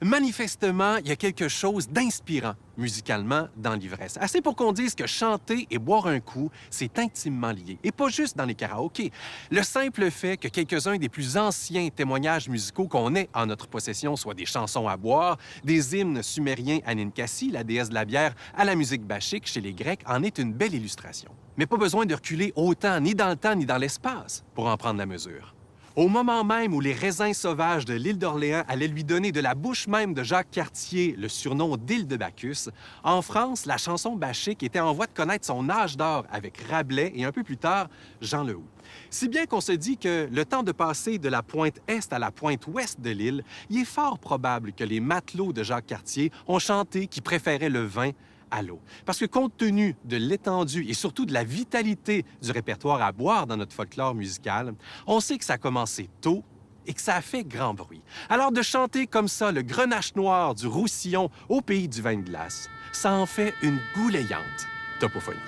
Manifestement, il y a quelque chose d'inspirant musicalement dans l'ivresse. Assez pour qu'on dise que chanter et boire un coup, c'est intimement lié. Et pas juste dans les karaokés. Le simple fait que quelques-uns des plus anciens témoignages musicaux qu'on ait en notre possession soient des chansons à boire, des hymnes sumériens à Ninkasi, la déesse de la bière, à la musique bachique chez les Grecs, en est une belle illustration. Mais pas besoin de reculer autant, ni dans le temps, ni dans l'espace, pour en prendre la mesure. Au moment même où les raisins sauvages de l'île d'Orléans allaient lui donner de la bouche même de Jacques Cartier le surnom d'île de Bacchus, en France, la chanson bachique était en voie de connaître son âge d'or avec Rabelais et un peu plus tard, Jean Lehoux. Si bien qu'on se dit que le temps de passer de la pointe est à la pointe ouest de l'île, il est fort probable que les matelots de Jacques Cartier ont chanté qu'ils préféraient le vin à l'eau. Parce que compte tenu de l'étendue et surtout de la vitalité du répertoire à boire dans notre folklore musical, on sait que ça a commencé tôt et que ça a fait grand bruit. Alors de chanter comme ça le grenache noir du Roussillon au pays du vin de glace, ça en fait une goulayante topophonie.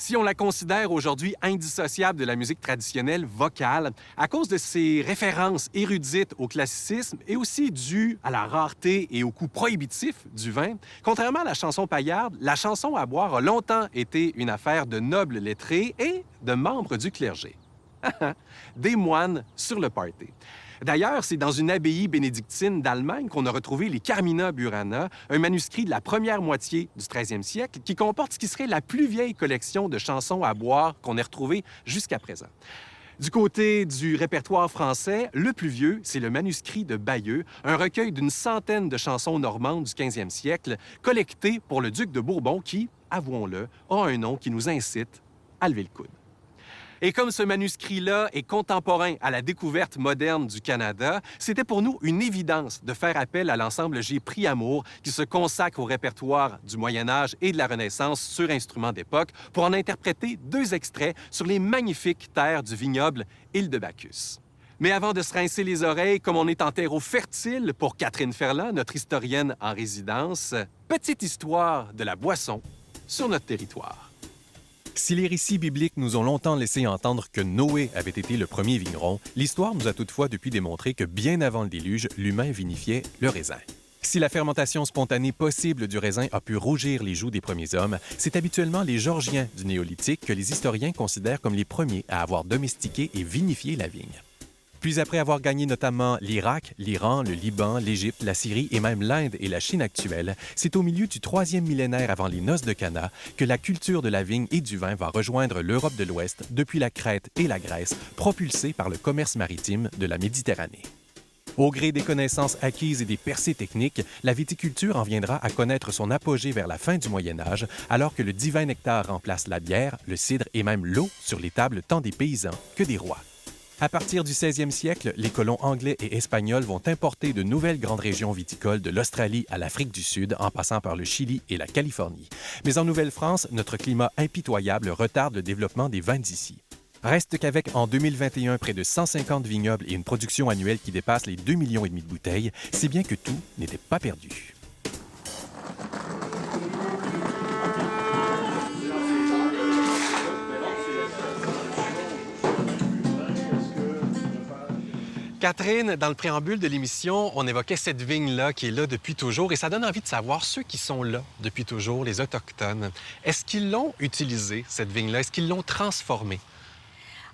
Si on la considère aujourd'hui indissociable de la musique traditionnelle vocale, à cause de ses références érudites au classicisme et aussi dues à la rareté et au coût prohibitif du vin, contrairement à la chanson paillarde, la chanson à boire a longtemps été une affaire de nobles lettrés et de membres du clergé. Des moines sur le party. D'ailleurs, c'est dans une abbaye bénédictine d'Allemagne qu'on a retrouvé les Carmina Burana, un manuscrit de la première moitié du 13e siècle qui comporte ce qui serait la plus vieille collection de chansons à boire qu'on ait retrouvée jusqu'à présent. Du côté du répertoire français, le plus vieux, c'est le manuscrit de Bayeux, un recueil d'une centaine de chansons normandes du 15e siècle, collectées pour le duc de Bourbon qui, avouons-le, a un nom qui nous incite à lever le coude. Et comme ce manuscrit-là est contemporain à la découverte moderne du Canada, c'était pour nous une évidence de faire appel à l'ensemble J'ai pris amour qui se consacre au répertoire du Moyen Âge et de la Renaissance sur instruments d'époque pour en interpréter deux extraits sur les magnifiques terres du vignoble Île de Bacchus. Mais avant de se rincer les oreilles, comme on est en terreau fertile pour Catherine Ferland, notre historienne en résidence, petite histoire de la boisson sur notre territoire. Si les récits bibliques nous ont longtemps laissé entendre que Noé avait été le premier vigneron, l'histoire nous a toutefois depuis démontré que bien avant le déluge, l'humain vinifiait le raisin. Si la fermentation spontanée possible du raisin a pu rougir les joues des premiers hommes, c'est habituellement les Georgiens du Néolithique que les historiens considèrent comme les premiers à avoir domestiqué et vinifié la vigne. Puis après avoir gagné notamment l'Irak, l'Iran, le Liban, l'Égypte, la Syrie et même l'Inde et la Chine actuelle, c'est au milieu du 3e millénaire avant les noces de Cana que la culture de la vigne et du vin va rejoindre l'Europe de l'Ouest depuis la Crète et la Grèce, propulsée par le commerce maritime de la Méditerranée. Au gré des connaissances acquises et des percées techniques, la viticulture en viendra à connaître son apogée vers la fin du Moyen Âge, alors que le divin nectar remplace la bière, le cidre et même l'eau sur les tables tant des paysans que des rois. À partir du 16e siècle, les colons anglais et espagnols vont importer de nouvelles grandes régions viticoles de l'Australie à l'Afrique du Sud, en passant par le Chili et la Californie. Mais en Nouvelle-France, notre climat impitoyable retarde le développement des vins d'ici. Reste qu'avec, en 2021, près de 150 vignobles et une production annuelle qui dépasse les 2,5 millions de bouteilles, c'est bien que tout n'était pas perdu. Catherine, dans le préambule de l'émission, on évoquait cette vigne-là qui est là depuis toujours et ça donne envie de savoir ceux qui sont là depuis toujours, les Autochtones. Est-ce qu'ils l'ont utilisée, cette vigne-là? Est-ce qu'ils l'ont transformée?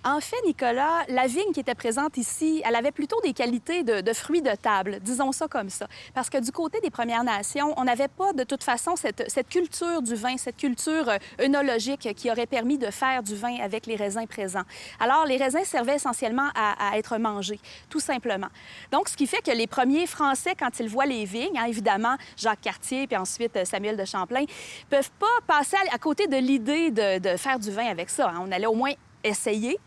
En fait, Nicolas, la vigne qui était présente ici, elle avait plutôt des qualités de fruits de table, disons ça comme ça. Parce que du côté des Premières Nations, on n'avait pas de toute façon cette culture du vin, cette culture œnologique qui aurait permis de faire du vin avec les raisins présents. Alors, les raisins servaient essentiellement à être mangés, tout simplement. Donc, ce qui fait que les premiers Français, quand ils voient les vignes, hein, évidemment, Jacques Cartier, puis ensuite Samuel de Champlain, peuvent pas passer à côté de l'idée de faire du vin avec ça. Hein. On allait au moins essayer.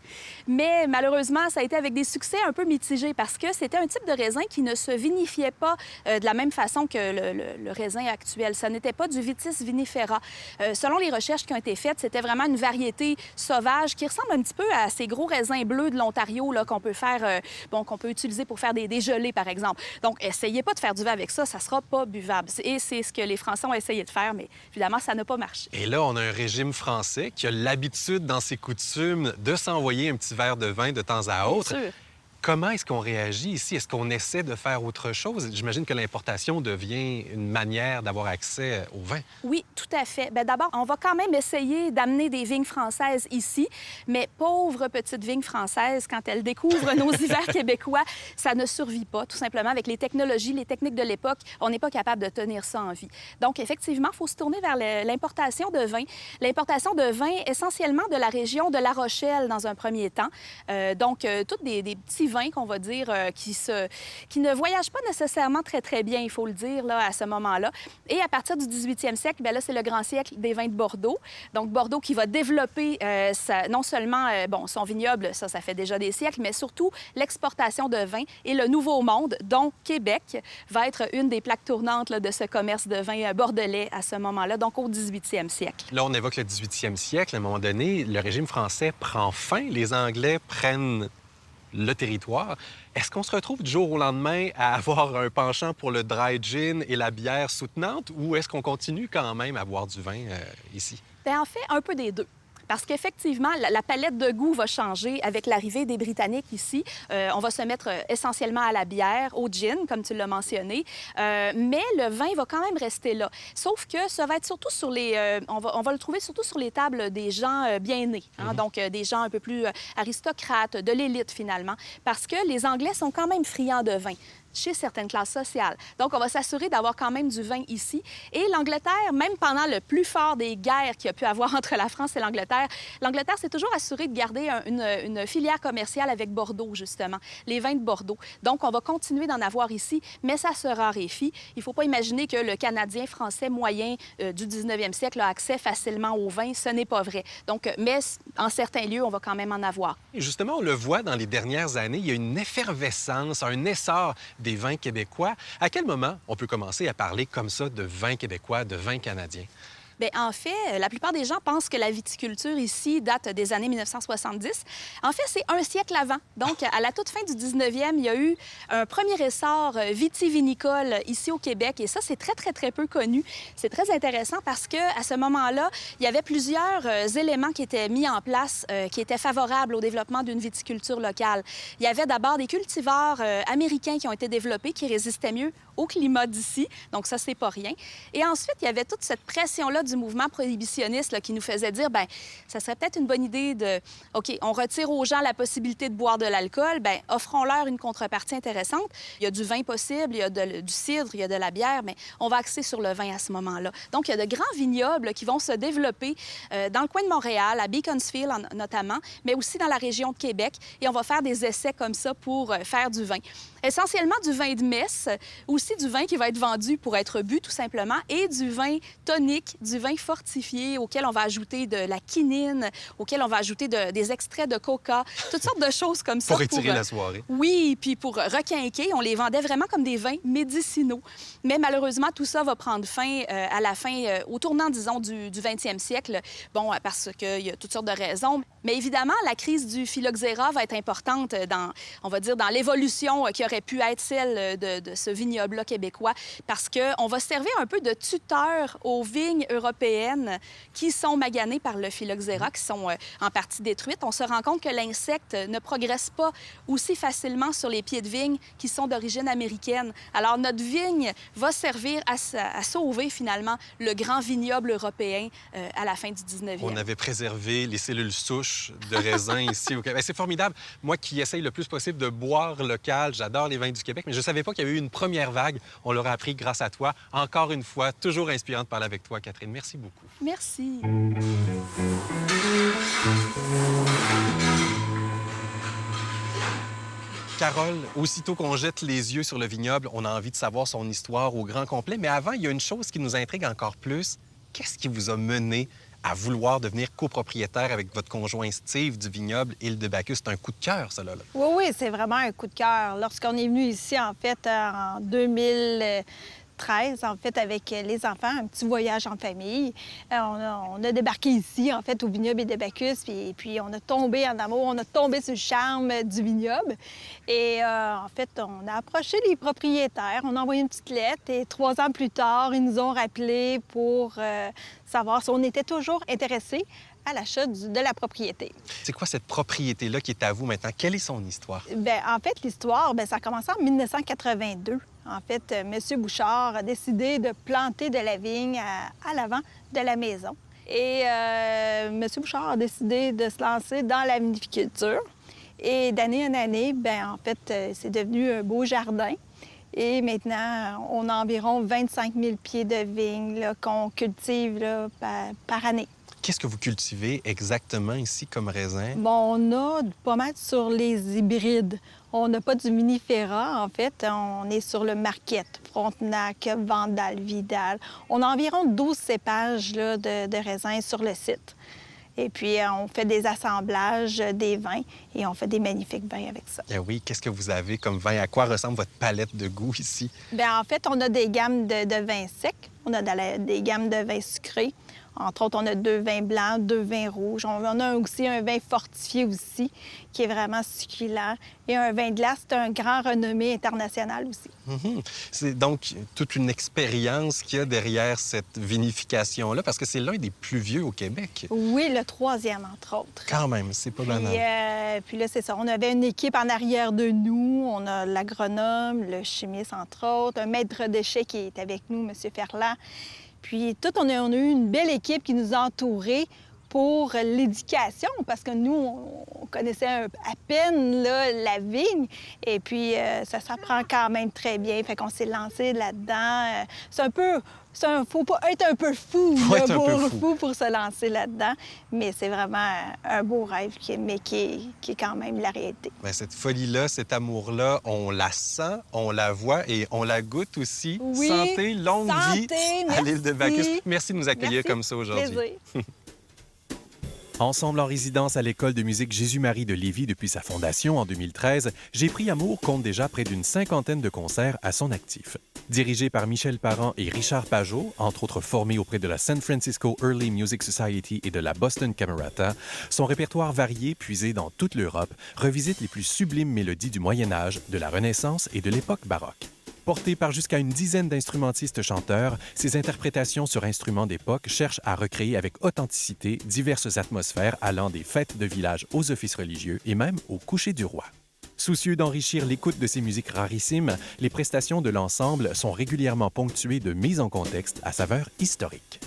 Mais malheureusement, ça a été avec des succès un peu mitigés parce que c'était un type de raisin qui ne se vinifiait pas de la même façon que le raisin actuel. Ça n'était pas du Vitis vinifera. Selon les recherches qui ont été faites, c'était vraiment une variété sauvage qui ressemble un petit peu à ces gros raisins bleus de l'Ontario qu'on peut faire, qu'on peut utiliser pour faire des gelées, par exemple. Donc, essayez pas de faire du vin avec ça, ça sera pas buvable. Et c'est ce que les Français ont essayé de faire, mais évidemment, ça n'a pas marché. Et là, on a un régime français qui a l'habitude, dans ses coutumes, de s'envoyer un petit verre de vin de temps à autre. Bien sûr. Comment est-ce qu'on réagit ici? Est-ce qu'on essaie de faire autre chose? J'imagine que l'importation devient une manière d'avoir accès au vin. Oui, tout à fait. Bien, d'abord, on va quand même essayer d'amener des vignes françaises ici, mais pauvres petites vignes françaises, quand elles découvrent nos hivers québécois, ça ne survit pas, tout simplement. Avec les technologies, les techniques de l'époque, on n'est pas capable de tenir ça en vie. Donc, effectivement, il faut se tourner vers l'importation de vin. L'importation de vin essentiellement de la région de La Rochelle dans un premier temps. Donc, tous des petits vins qu'on va dire qui ne voyagent pas nécessairement très, très bien, il faut le dire, là, à ce moment-là. Et à partir du 18e siècle, bien là, c'est le grand siècle des vins de Bordeaux. Donc, Bordeaux qui va développer non seulement son vignoble, ça fait déjà des siècles, mais surtout l'exportation de vin et le Nouveau Monde, dont Québec va être une des plaques tournantes là, de ce commerce de vin bordelais à ce moment-là, donc au 18e siècle. Là, on évoque le 18e siècle. À un moment donné, le régime français prend fin. Les Anglais prennent le territoire. Est-ce qu'on se retrouve du jour au lendemain à avoir un penchant pour le dry gin et la bière soutenante ou est-ce qu'on continue quand même à boire du vin ici? Bien, en fait, un peu des deux. Parce qu'effectivement, la palette de goût va changer avec l'arrivée des Britanniques ici. On va se mettre essentiellement à la bière, au gin, comme tu l'as mentionné. Mais le vin va quand même rester là. Sauf que ça va être surtout sur les... on va le trouver surtout sur les tables des gens bien nés. Hein? Donc, des gens un peu plus aristocrates, de l'élite, finalement. Parce que les Anglais sont quand même friands de vin chez certaines classes sociales. Donc, on va s'assurer d'avoir quand même du vin ici. Et l'Angleterre, même pendant le plus fort des guerres qu'il y a pu avoir entre la France et l'Angleterre s'est toujours assurée de garder une filière commerciale avec Bordeaux, justement, les vins de Bordeaux. Donc, on va continuer d'en avoir ici, mais ça se raréfie. Il ne faut pas imaginer que le Canadien français moyen du 19e siècle a accès facilement au vin. Ce n'est pas vrai. Donc, mais en certains lieux, on va quand même en avoir. Et justement, on le voit dans les dernières années, il y a une effervescence, un essor des vins québécois. À quel moment on peut commencer à parler comme ça de vins québécois, de vins canadiens? Bien, en fait, la plupart des gens pensent que la viticulture ici date des années 1970. En fait, c'est un siècle avant. Donc, à la toute fin du 19e, il y a eu un premier essor vitivinicole ici au Québec. Et ça, c'est très, très, très peu connu. C'est très intéressant parce qu'à ce moment-là, il y avait plusieurs éléments qui étaient mis en place qui étaient favorables au développement d'une viticulture locale. Il y avait d'abord des cultivars américains qui ont été développés qui résistaient mieux au climat d'ici. Donc, ça, c'est pas rien. Et ensuite, il y avait toute cette pression-là du mouvement prohibitionniste là, qui nous faisait dire, bien, ça serait peut-être une bonne idée de, OK, on retire aux gens la possibilité de boire de l'alcool, bien, offrons-leur une contrepartie intéressante. Il y a du vin possible, il y a du cidre, il y a de la bière, mais on va axer sur le vin à ce moment-là. Donc, il y a de grands vignobles qui vont se développer dans le coin de Montréal, à Beaconsfield notamment, mais aussi dans la région de Québec. Et on va faire des essais comme ça pour faire du vin. Essentiellement du vin de messe, aussi du vin qui va être vendu pour être bu, tout simplement, et du vin tonique, du vin fortifié auquel on va ajouter de la quinine, auquel on va ajouter des extraits de coca, toutes sortes de choses comme ça. Pour étirer la soirée. Oui, puis pour requinquer, on les vendait vraiment comme des vins médicinaux. Mais malheureusement, tout ça va prendre fin à la fin, au tournant, disons, du 20e siècle. Bon, parce qu'il y a toutes sortes de raisons. Mais évidemment, la crise du phylloxéra va être importante dans, on va dire, dans l'évolution qui aurait aurait pu être celle de ce vignoble-là québécois, parce qu'on va servir un peu de tuteur aux vignes européennes qui sont maganées par le phylloxéra, qui sont en partie détruites. On se rend compte que l'insecte ne progresse pas aussi facilement sur les pieds de vigne qui sont d'origine américaine. Alors, notre vigne va servir à sauver, finalement, le grand vignoble européen à la fin du 19e. On avait préservé les cellules souches de raisin ici au Québec. C'est formidable. Moi qui essaye le plus possible de boire local, j'adore les vins du Québec, mais je ne savais pas qu'il y avait eu une première vague. On l'aura appris grâce à toi. Encore une fois, toujours inspirant de parler avec toi, Catherine. Merci beaucoup. Merci. Carole, aussitôt qu'on jette les yeux sur le vignoble, on a envie de savoir son histoire au grand complet. Mais avant, il y a une chose qui nous intrigue encore plus. Qu'est-ce qui vous a mené à vouloir devenir copropriétaire avec votre conjoint Steve du vignoble Île de Bacchus? C'est un coup de cœur, ça, là. Oui, oui, c'est vraiment un coup de cœur. Lorsqu'on est venu ici, en fait, en 2013, en fait, avec les enfants, un petit voyage en famille, on a débarqué ici, en fait, au vignoble Île de Bacchus, puis on a tombé en amour, on a tombé sur le charme du vignoble. Et en fait, on a approché les propriétaires, on a envoyé une petite lettre et 3 ans plus tard, ils nous ont rappelés pour savoir si on était toujours intéressés à l'achat de la propriété. C'est quoi cette propriété-là qui est à vous maintenant? Quelle est son histoire? Bien, en fait, l'histoire, bien, ça a commencé en 1982. En fait, M. Bouchard a décidé de planter de la vigne à l'avant de la maison. Et M. Bouchard a décidé de se lancer dans la vinificulture. Et d'année en année, bien, en fait, c'est devenu un beau jardin. Et maintenant, on a environ 25 000 pieds de vigne là, qu'on cultive là, par année. Qu'est-ce que vous cultivez exactement ici comme raisin? Bon, on a pas mal sur les hybrides. On n'a pas du vinifera, en fait. On est sur le Marquette, Frontenac, Vandal, Vidal. On a environ 12 cépages là, de raisins sur le site. Et puis, on fait des assemblages des vins et on fait des magnifiques vins avec ça. Ah oui, qu'est-ce que vous avez comme vin? À quoi ressemble votre palette de goût ici? Bien, en fait, on a des gammes de vins secs. On a des gammes de vins sucrés. Entre autres, on a 2 vins blancs, 2 vins rouges. On a aussi un vin fortifié aussi, qui est vraiment succulent. Et un vin de glace, c'est un grand renommé international aussi. C'est donc toute une expérience qu'il y a derrière cette vinification-là, parce que c'est l'un des plus vieux au Québec. Oui, le 3e, entre autres. Quand même, c'est pas banal. Puis là, c'est ça. On avait une équipe en arrière de nous. On a l'agronome, le chimiste, entre autres, un maître déchets qui est avec nous, M. Ferland. Puis tout, on a eu une belle équipe qui nous a entourés pour l'éducation, parce que nous, on connaissait à peine là, la vigne. Et puis, ça s'apprend quand même très bien. Fait qu'on s'est lancé là-dedans. C'est un peu... Faut pas être un peu fou, là, pour se lancer là-dedans. Mais c'est vraiment un beau rêve, mais qui est quand même la réalité. Bien, cette folie-là, cet amour-là, on la sent, on la voit et on la goûte aussi. Oui, santé, longue vie à l'île de Bacchus. Merci de nous accueillir comme ça aujourd'hui. Plaisir. Ensemble en résidence à l'École de musique Jésus-Marie de Lévis depuis sa fondation en 2013, J'ai pris amour compte déjà près d'une 50aine de concerts à son actif. Dirigé par Michel Parent et Richard Pajot, entre autres formés auprès de la San Francisco Early Music Society et de la Boston Camerata, son répertoire varié, puisé dans toute l'Europe, revisite les plus sublimes mélodies du Moyen Âge, de la Renaissance et de l'époque baroque. Porté par jusqu'à une dizaine d'instrumentistes-chanteurs, ces interprétations sur instruments d'époque cherchent à recréer avec authenticité diverses atmosphères allant des fêtes de village aux offices religieux et même au coucher du roi. Soucieux d'enrichir l'écoute de ces musiques rarissimes, les prestations de l'ensemble sont régulièrement ponctuées de mises en contexte à saveur historique.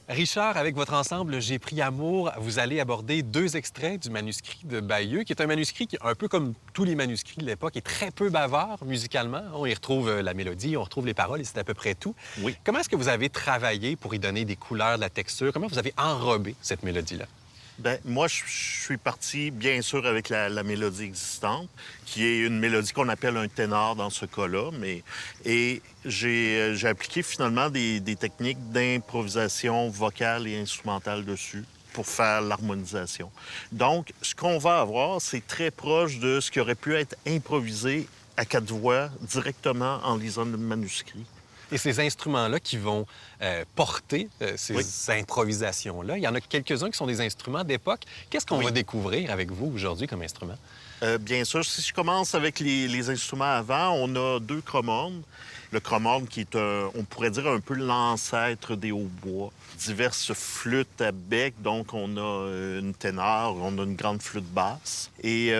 Richard, avec votre ensemble J'ai pris amour, vous allez aborder 2 extraits du manuscrit de Bayeux, qui est un manuscrit qui, un peu comme tous les manuscrits de l'époque, est très peu bavard musicalement. On y retrouve la mélodie, on retrouve les paroles et c'est à peu près tout. Oui. Comment est-ce que vous avez travaillé pour y donner des couleurs, de la texture? Comment vous avez enrobé cette mélodie-là? Bien, moi, je suis parti, bien sûr, avec la mélodie existante, qui est une mélodie qu'on appelle un ténor dans ce cas-là. Et j'ai appliqué finalement des techniques d'improvisation vocale et instrumentale dessus pour faire l'harmonisation. Donc, ce qu'on va avoir, c'est très proche de ce qui aurait pu être improvisé à 4 voix directement en lisant le manuscrit. Et ces instruments-là qui vont porter ces improvisations-là, il y en a quelques-uns qui sont des instruments d'époque. Qu'est-ce qu'on va découvrir avec vous aujourd'hui comme instrument? Bien sûr, si je commence avec les instruments avant, on a 2 chromornes. Le chromorne qui est, on pourrait dire, un peu l'ancêtre des hautbois. Diverses flûtes à bec, donc on a une ténor, on a une grande flûte basse. Et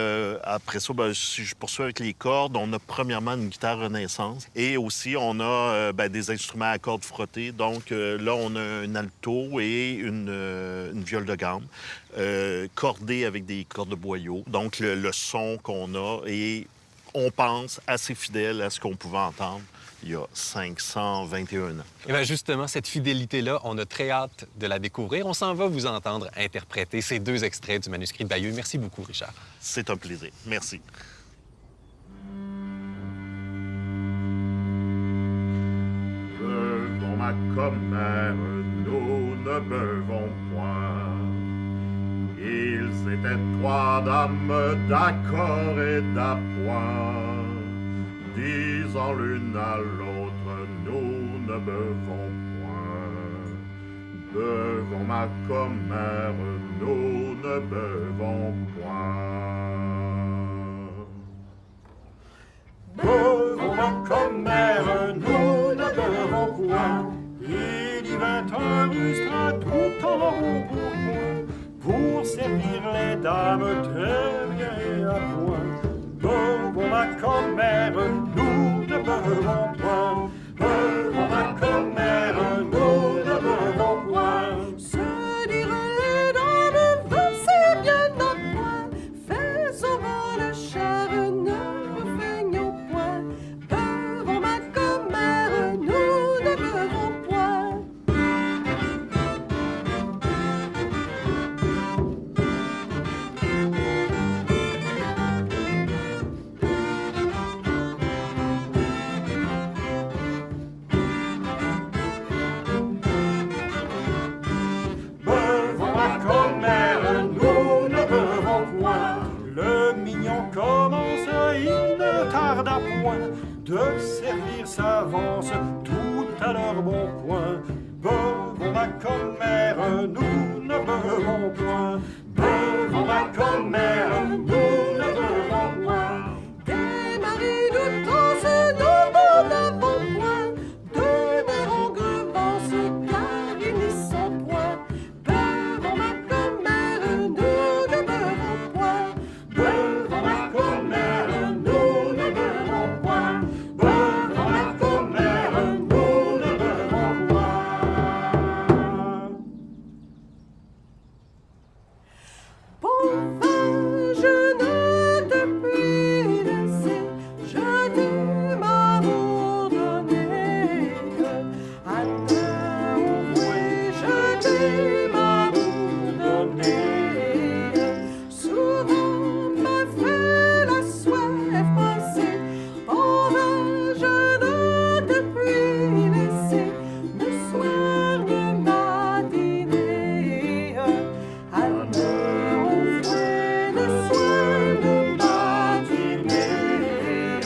après ça, si je poursuis avec les cordes, on a premièrement une guitare Renaissance. Et aussi, on a des instruments à cordes frottées. Donc là, on a un alto et une viole de gamme, cordée avec des cordes de boyau. Donc le son qu'on a est, on pense, assez fidèle à ce qu'on pouvait entendre il y a 521 ans. Et bien justement, cette fidélité-là, on a très hâte de la découvrir. On s'en va vous entendre interpréter ces 2 extraits du manuscrit de Bayeux. Merci beaucoup, Richard. C'est un plaisir. Merci. Buvons ma commère, nous ne buvons point. Ils étaient 3 dames d'accord et d'appoint. Disant l'une à l'autre, nous ne buvons point. Buvons ma commère, nous ne buvons point. Buvons ma commère, nous ne buvons point. Il y vint un rustre à tout en pour servir les dames très bien à point. Buvons ma commère, nous ne buvons point. Buvons ma commère, nous ne buvons point. Se dirent les dames, c'est bien notre point. Fais souvent le char, ne feignons point. Buvons ma commère, nous ne buvons point. Le mignon commence, il ne tarda point de servir s'avance tout à leur bon point. Buvons ma commère, nous ne buvons point. Buvons ma commère, nous ne buvons point. Des maris de danse, nous n'avons point. De narons grevances, car ils n'y sont point. Buvons ma commère, nous ne buvons point. Buvons ma commère, nous ne buvons point. Buvons ma commère, nous ne buvons point. Bon vin, je ne te puis laisser, je t'ai m'amour donné. À t'avouer, je t'ai m'amour donné. Souvent m'a fait la soif passer. Bon vin, je ne te puis laisser, le soir de matinée. À le soir de matinée.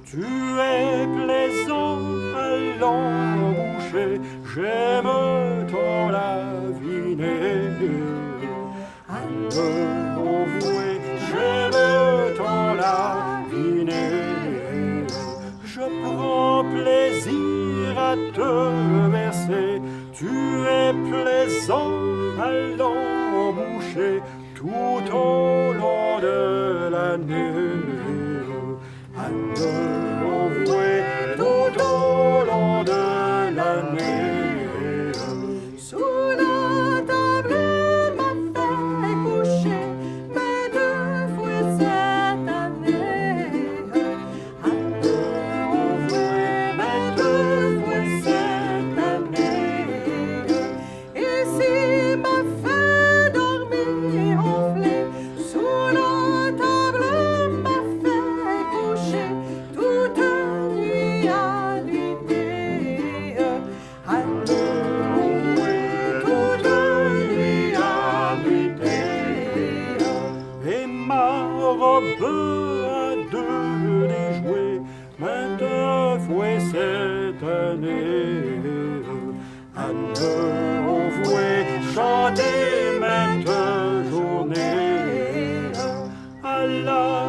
Tu es plaisant à l'emboucher, j'aime ton laviné. À l'envouer, j'aime ton laviné. Je prends plaisir à te bercer, tu es plaisant à l'emboucher tout au long de l'année. À l'envouer tout au long de l'année. Sous la table m'a fait coucher, mais 2 fois cette année. À l'envouer, mais 2 fois cette année. Et si m'a fait dormir enflé, sous la table m'a fait coucher toute nuit à l'idée. À l'envouer, toute nuit à l'idée. Et ma robe à 2 déjouée, maintes fois cette année. À l'envouer, chanter maintes journées. À la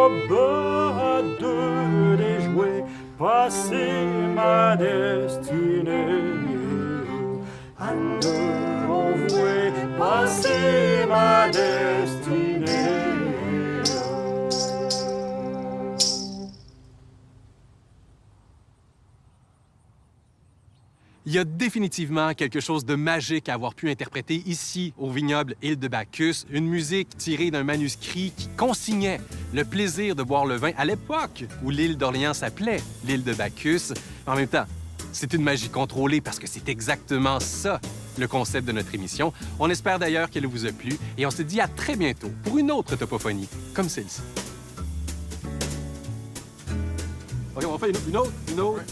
à deux déjouer, passer ma destinée. À deux on vouait passer ma destinée. Il y a définitivement quelque chose de magique à avoir pu interpréter ici, au vignoble Île de Bacchus, une musique tirée d'un manuscrit qui consignait le plaisir de boire le vin à l'époque où l'île d'Orléans s'appelait l'île de Bacchus. En même temps, c'est une magie contrôlée parce que c'est exactement ça, le concept de notre émission. On espère d'ailleurs qu'elle vous a plu et on se dit à très bientôt pour une autre topophonie comme celle-ci. OK, on fait une autre.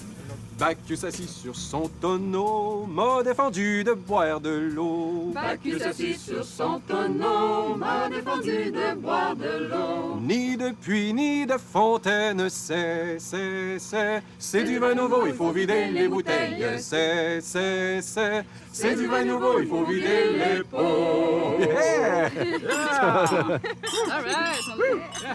Bacchus assis sur son tonneau m'a défendu de boire de l'eau. Bacchus assis sur son tonneau m'a défendu de boire de l'eau. Ni de puits, ni de fontaine, c'est du vin nouveau, il faut vider les bouteilles. C'est du vin nouveau, il faut vider les pots. Yeah! All right, on le fait.